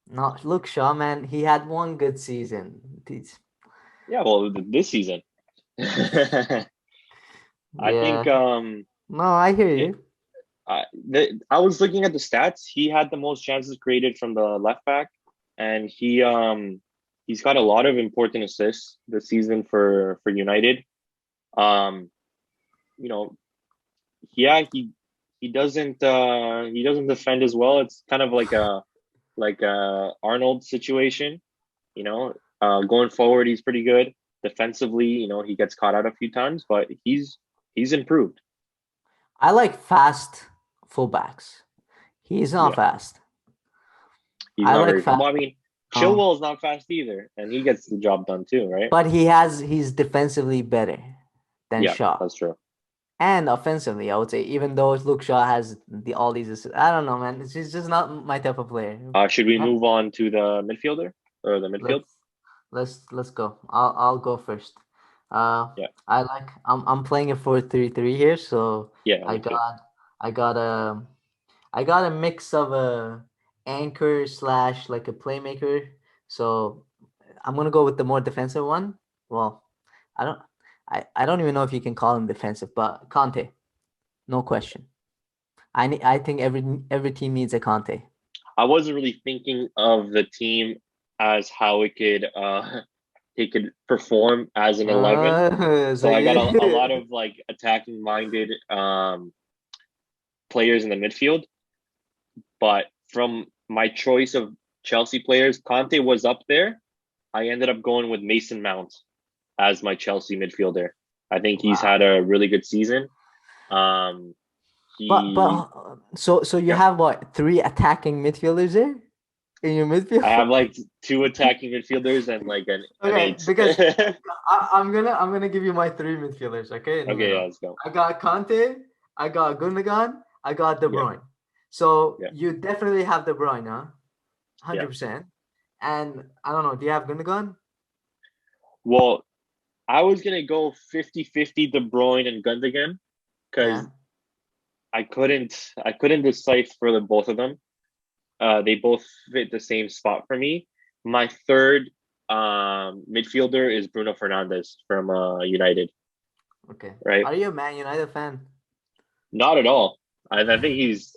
A: not Luke Shaw, man. He had one good season.
B: Yeah, well, this season. I think
A: Yeah. No, I hear
B: it,
A: you.
B: I was looking at the stats. He had the most chances created from the left back, and he's got a lot of important assists this season for United. Um, you know, yeah, he doesn't defend as well. It's kind of like a Arnold situation. Going forward, he's pretty good. Defensively, he gets caught out a few times, but he's improved.
A: I like fast fullbacks. He's not
B: Yeah,
A: fast.
B: he's
A: I
B: not
A: like
B: very.
A: fast.
B: Well, I mean,
A: Um,
B: Chilwell's not fast either, and he gets the job done too, right?
A: but he's defensively better than
B: Yeah,
A: Shaw,
B: that's true.
A: and offensively, I would say. Even though Luke Shaw has all these, I don't know, man. It's just not my type of player.
B: Should we
A: Yeah,
B: move on to the midfielder or the midfield?
A: let's let's go. I'll go first. Uh,
B: Yeah,
A: I'm playing a 4-3-3 here, so
B: yeah,
A: I
B: me too.
A: got I got a I got a mix of a anchor slash like a playmaker. So I'm gonna go with the more defensive one. Well, I don't I don't even know if you can call him defensive, but Conte, no question. I think every team needs a Conte.
B: I wasn't really thinking of the team as how it could perform as an 11.
A: So
B: So I got a
A: yeah.
B: lot of like attacking minded players in the midfield. But from my choice of Chelsea players, Conte was up there. I ended up going with Mason Mount as my Chelsea midfielder. I think he's
A: Wow.
B: had a really good season. Um,
A: But
B: he,
A: so you
B: yeah,
A: have what, three attacking midfielders there in your
B: I have
A: midfield?
B: like two attacking midfielders and like an
A: Okay,
B: eight.
A: because
B: Okay,
A: I'm gonna give you my three midfielders, okay, in the
B: yeah,
A: middle.
B: let's go.
A: I got Conte, I got Gundogan, I got De
B: Yeah,
A: Bruyne. So
B: yeah,
A: you definitely have De Bruyne, huh?
B: yeah.
A: 100%. And I don't know, do you have Gundogan?
B: Well, I was gonna go 50-50 De Bruyne and Gundogan because
A: Yeah.
B: I couldn't decipher for the both of them. They both fit the same spot for me. My third midfielder is Bruno Fernandez from United,
A: Okay.
B: right?
A: Are you a Man United fan?
B: Not at all. I think he's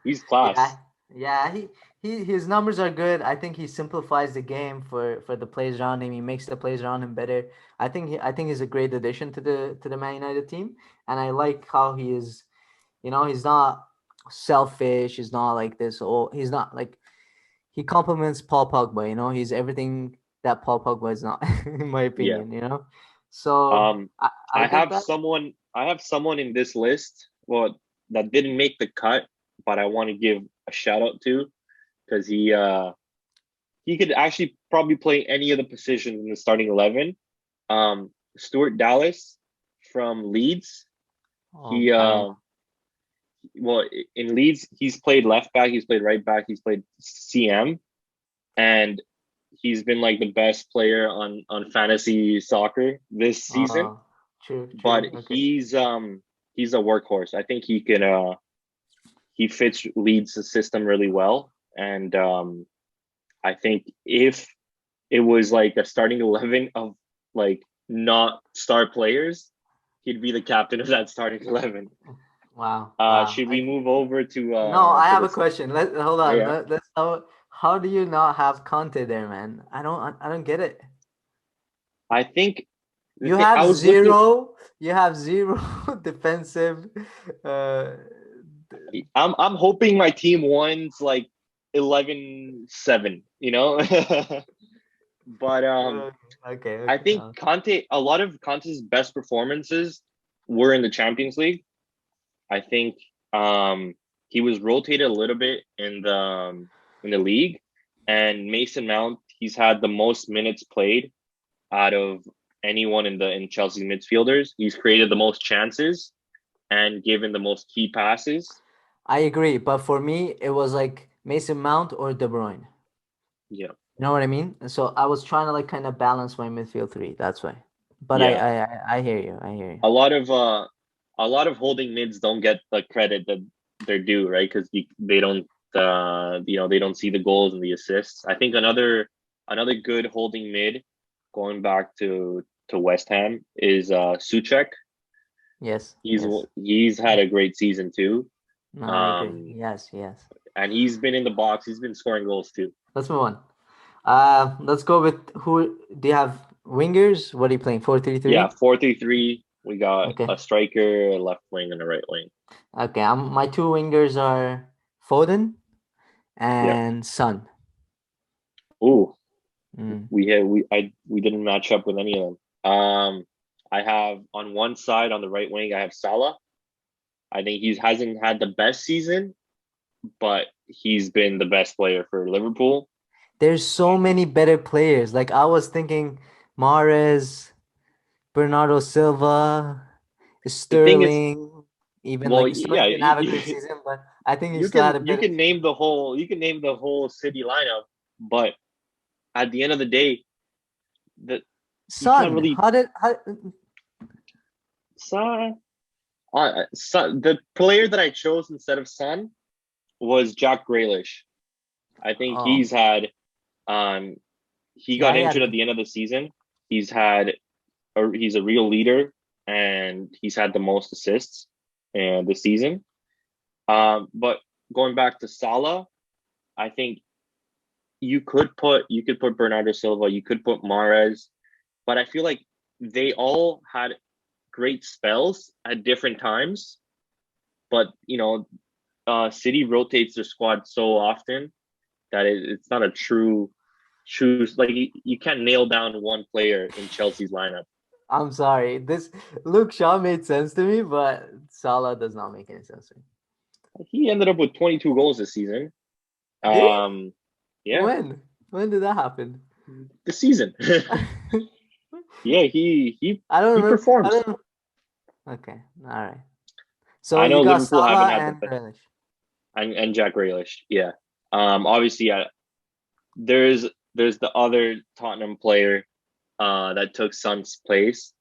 A: Yeah,
B: class.
A: yeah. His numbers are good. I think he simplifies the game for the players around him. He makes the players around him better. I think he's a great addition to the Man United team, and I like how he is. He's not selfish. He's not like this. Oh, he's not like he complements Paul Pogba. He's everything that Paul Pogba is not, in my
B: Yeah.
A: opinion. So
B: Um,
A: I get that.
B: I have someone in this list. Well, that didn't make the cut, but I want to give a shout out to because he could actually probably play any of the positions in the starting 11. Stuart Dallas from Leeds.
A: Oh,
B: He
A: I don't know.
B: well in Leeds he's played left back, he's played right back, he's played CM, and he's been like the best player on fantasy soccer this season.
A: Oh, true,
B: But
A: true. Okay.
B: he's a workhorse. I think he fits Leeds' system really well, and I think if it was like a starting 11 of like not star players, he'd be the captain of that starting 11.
A: Wow, wow.
B: Should we move over
A: No, I
B: to
A: have a
B: this?
A: question. Hold
B: Oh
A: on.
B: yeah,
A: Let's how do you not have Conte there, man? I don't get it.
B: I think
A: You have
B: I was looking.
A: zero. You have zero defensive. Uh,
B: I'm hoping my team wins like 11-7. But
A: uh, okay.
B: I
A: Okay.
B: think Conte. A lot of Conte's best performances were in the Champions League. I think he was rotated a little bit in the league, and Mason Mount. He's had the most minutes played out of anyone in Chelsea midfielders. He's created the most chances and given the most key passes.
A: I agree, but for me, it was like Mason Mount or De Bruyne.
B: Yeah,
A: You know what I mean? So I was trying to like kind of balance my midfield three. That's why. But
B: yeah.
A: I hear you. I hear you.
B: A lot of holding mids don't get the credit that they're due, right? Because they don't they don't see the goals and the assists. I think another good holding mid going back to West Ham is Suchek.
A: Yes.
B: He's
A: Yes.
B: he's had a great season too.
A: No, I agree.
B: Um,
A: Yes. Yes.
B: and he's been in the box. He's been scoring goals too.
A: Let's move on. Let's go with who do you have wingers? What are you playing? 4-3-3?
B: Yeah, 4-3-3. We got
A: Okay.
B: a striker, a left wing, and a right wing.
A: Okay. My two wingers are Foden
B: Yeah.
A: and Son.
B: Ooh,
A: Mm.
B: we didn't match up with any of them. I have on one side on the right wing, I have Salah. I think he hasn't had the best season, but he's been the best player for Liverpool.
A: There's so many better players. Like I was thinking Mahrez, Bernardo Silva,
B: The thing is,
A: Sterling, even
B: well,
A: like Sterling
B: yeah,
A: didn't have a great season, but I think he still had a
B: you
A: bit.
B: can name the whole City lineup, but at the end of the day, the you can't
A: Son,
B: really
A: how
B: Son, the player that I chose instead of Son was Jack Grealish. I think
A: oh
B: um he
A: yeah,
B: got
A: he had
B: injured
A: a
B: at the end of the season. He's had he's a real leader and he's had the most assists in the season. But going back to Salah, I think you could put Bernardo Silva, you could put Mahrez, but I feel like they all had great spells at different times. But City rotates their squad so often that it's not a true like you can't nail down one player in Chelsea's lineup.
A: I'm sorry. This Luke Shaw made sense to me, but Salah does not make any sense to me.
B: He ended up with 22 goals this season.
A: Did he?
B: Yeah,
A: When? When did that happen?
B: the season. Yeah,
A: I don't
B: he
A: remember. I
B: performs.
A: don't. Okay. All right. So
B: I
A: you
B: know
A: got
B: Liverpool haven't
A: Salah
B: had the
A: and
B: best
A: Grealish.
B: and Jack Grealish. Yeah. Obviously, there's there's the other Tottenham player that took Son's place.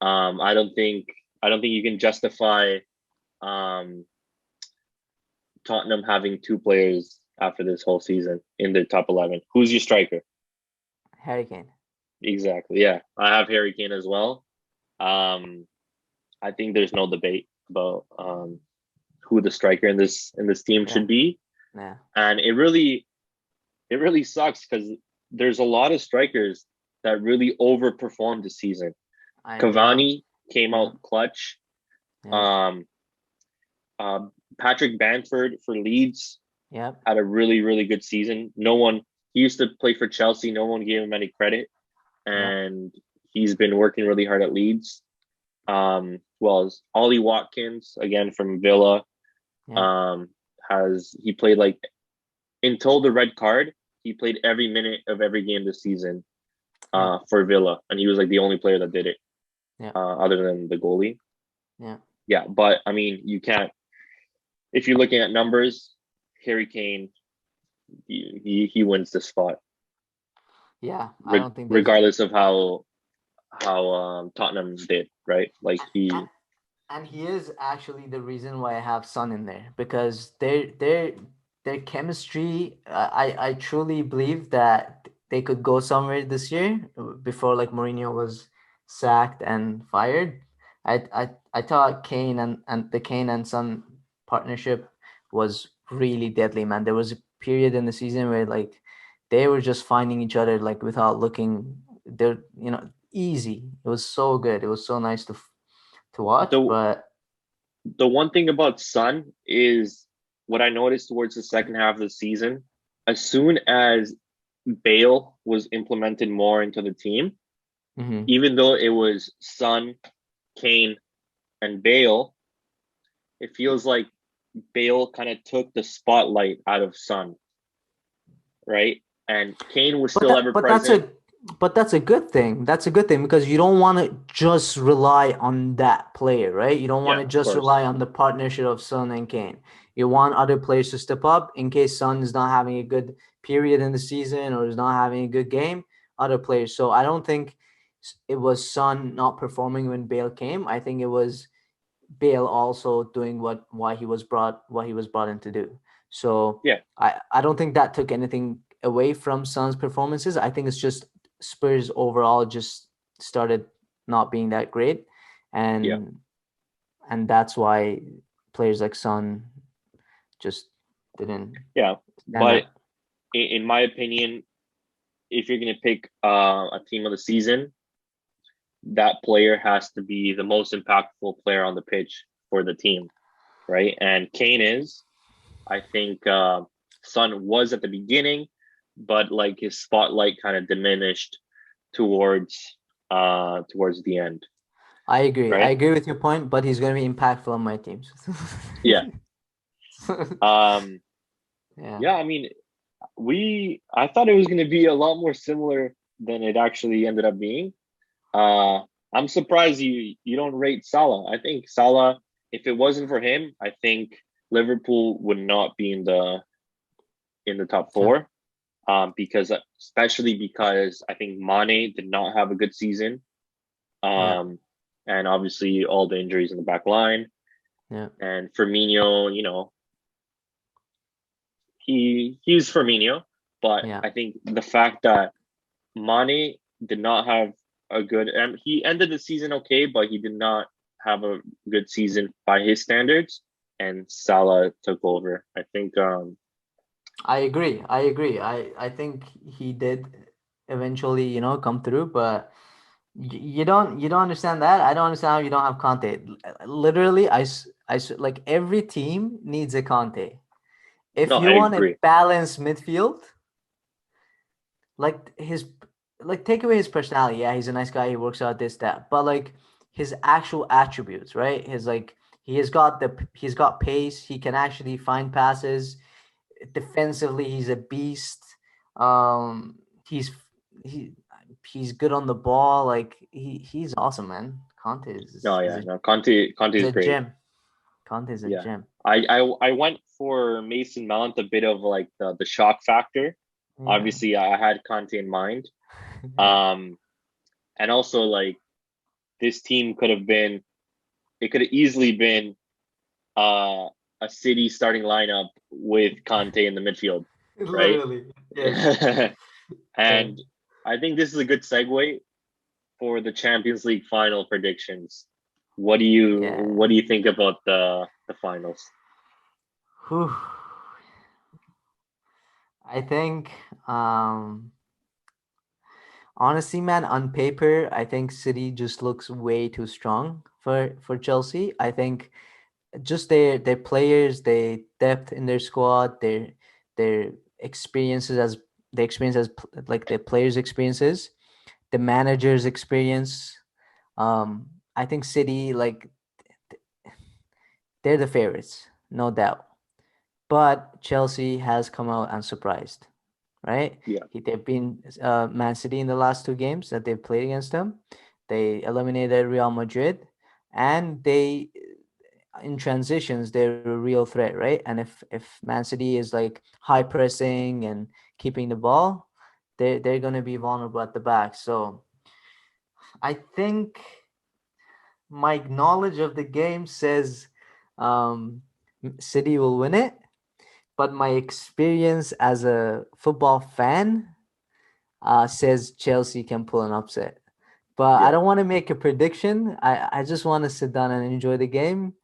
B: I don't think you can justify um Tottenham having two players after this whole season in their top 11. Who's your striker?
A: Harry Kane.
B: Exactly. Yeah, I have Harry Kane as well. Um, I think there's no debate about who the striker in this team
A: Yeah.
B: should be,
A: Yeah.
B: and it really sucks because there's a lot of strikers that really overperformed this season.
A: Yeah.
B: Cavani came
A: Yeah.
B: out clutch.
A: Yeah.
B: Um, uh, Patrick Bamford for Leeds
A: Yep.
B: had a really good season. He used to play for Chelsea. No one gave him any credit,
A: Yep.
B: and he's been working really hard at Leeds. Well as Ollie Watkins again from Villa.
A: Yep.
B: Um, has he played like until the red card? He played every minute of every game this season
A: Yep.
B: for Villa, and he was like the only player that did it
A: Yep.
B: other than the goalie.
A: Yeah.
B: Yeah, but I mean, you can't. If you're looking at numbers, Harry Kane, he wins the spot,
A: Yeah. I don't think there's
B: regardless of how Tottenham did, right? Like
A: and, and he is actually the reason why I have Son in there because their chemistry. I truly believe that they could go somewhere this year before like Mourinho was sacked and fired. I thought Kane and the Kane and Son partnership was really deadly, man. There was a period in the season where like they were just finding each other like without looking. They're easy. It was so good. It was so nice to watch.
B: The
A: But
B: the one thing about Sun is what I noticed towards the second half of the season, as soon as Bale was implemented more into the team,
A: mhm.
B: even though it was Son, Kane, and Bale, it feels like Bale kind of took the spotlight out of Son, right? And Kane was
A: But
B: still
A: that
B: ever
A: but that's
B: present.
A: a but that's a good thing. That's a good thing because you don't want to just rely on that player, right? You don't want
B: Yeah,
A: to
B: of
A: just
B: course.
A: rely on the partnership of Son and Kane. You want other players to step up in case Son is not having a good period in the season or is not having a good game. Other players. So I don't think it was Son not performing when Bale came. I think it was Bale also doing what he was brought in to do. So
B: Yeah,
A: I don't think that took anything away from Son's performances. I think it's just Spurs overall just started not being that great,
B: yeah,
A: and that's why players like Son just didn't
B: yeah.
A: stand
B: But
A: out.
B: in my opinion, if you're gonna pick a team of the season, that player has to be the most impactful player on the pitch for the team, right? And Kane is. I think Son was at the beginning, but like his spotlight kind of diminished towards the end,
A: I agree. I
B: right?
A: agree with your point, but he's going to be impactful on my teams.
B: Yeah. Um,
A: Yeah.
B: yeah, I mean, I thought it was going to be a lot more similar than it actually ended up being. Uh, I'm surprised you don't rate Salah. I think Salah, if it wasn't for him, I think Liverpool would not be in the top
A: So,
B: four. Because especially because I think Mane did not have a good season.
A: yeah.
B: Um, and obviously all the injuries in the back line.
A: Yeah.
B: And Firmino, he's Firmino, but
A: Yeah.
B: I think the fact that Mane did not have a good, and he ended the season okay, but he did not have a good season by his standards. And Salah took over. I think,
A: I agree. I agree. I think he did eventually, come through, but you don't understand that. I don't understand how you don't have Conte. Literally, like every team needs a Conte. If
B: no,
A: you
B: I
A: want a
B: agree.
A: balanced midfield, like his like take away his personality. Yeah, he's a nice guy. He works out this that, but like his actual attributes, right? His like he's got pace. He can actually find passes defensively. He's a beast. Um, he's he he's good on the ball. Like he's awesome, man. Conte
B: No, yeah, no, Conte
A: is
B: is
A: a
B: great.
A: gem. Conte is a
B: Yeah.
A: gem.
B: I went for Mason Mount a bit of like the shock factor.
A: Yeah,
B: Obviously, I had Conte in mind.
A: yeah.
B: Um, and also like this team could have been, it could have easily been uh a City starting lineup with Conte in the midfield, right?
A: Literally, yes. Yeah.
B: And I think this is a good segue for the Champions League final predictions.
A: Yeah.
B: What do you think about the finals?
A: Whew. I think honestly, man, on paper, I think City just looks way too strong for Chelsea. I think just their players, their depth in their squad, their experiences as the experience as like the players' experiences, the manager's experience. I think City like they're the favorites, no doubt. But Chelsea has come out and surprised, right?
B: Yeah,
A: They've been Man City in the last two games that they've played against them. They eliminated Real Madrid, and they in transitions they're a real threat, right? And if Man City is like high pressing and keeping the ball, they're gonna be vulnerable at the back. So I think my knowledge of the game says um, City will win it, but my experience as a football fan says Chelsea can pull an upset. But I
B: yeah,
A: don't want to make a prediction. I just want to sit down and enjoy the game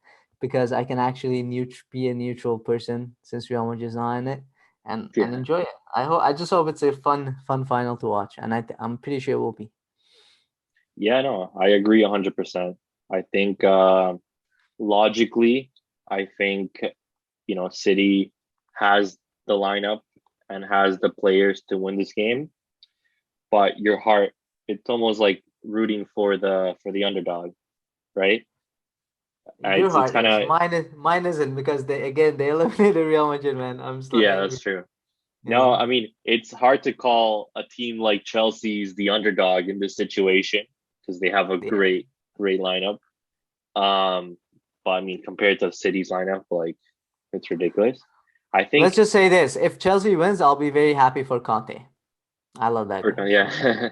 A: because I can actually be a neutral person since Real Madrid is not in it and
B: yeah.
A: enjoy it. I just hope it's a fun final to watch, and I'm pretty sure it will be.
B: Yeah, no, I agree 100%. I think logically, I think City has the lineup and has the players to win this game, but your heart, it's almost like rooting for the underdog, right?
A: Your
B: It's
A: heart
B: kind
A: is.
B: of
A: Mine isn't because they eliminated Real Madrid, man. I'm still
B: yeah,
A: angry.
B: that's true. No,
A: Yeah.
B: I mean, it's hard to call a team like Chelsea's the underdog in this situation because they have a
A: Yeah.
B: great lineup. Um, but I mean, compared to City's lineup, like it's ridiculous. I
A: Let's
B: think
A: just say this: if Chelsea wins, I'll be very happy for Conte. I love that guy. So
B: yeah,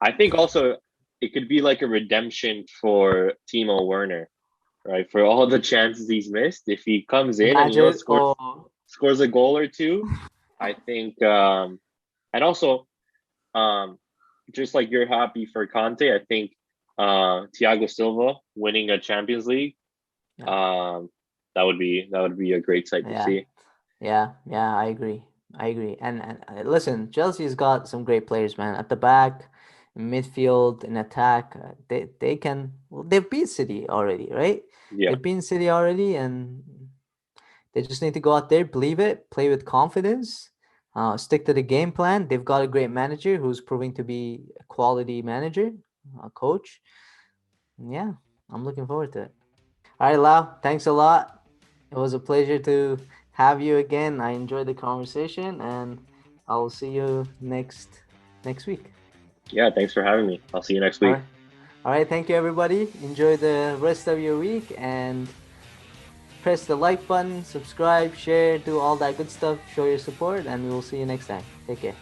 B: I think also it could be like a redemption for Timo Werner, right? For all the chances he's missed, if he comes in and
A: imagine. Oh,
B: scores a goal or two, I think. And also, um, just like you're happy for Conte, I think Thiago Silva winning a Champions League,
A: yeah,
B: um, that would be a great sight to
A: yeah,
B: see.
A: yeah. I agree. I agree. And listen, Chelsea's got some great players, man. At the back, in midfield, in attack, they can. Well, they've beat City already, right?
B: Yeah,
A: They've beaten City already, and they just need to go out there, believe it, play with confidence, stick to the game plan. They've got a great manager who's proving to be a quality manager, a coach. Yeah, I'm looking forward to it. All right, Lau, thanks a lot. It was a pleasure to have you again. I enjoyed the conversation, and I'll see you next week.
B: yeah. Thanks for having me. I'll see you next
A: All
B: week.
A: right. All right, thank you everybody. Enjoy the rest of your week and press the like button, subscribe, share, do all that good stuff. Show your support, and we will see you next time. Take care.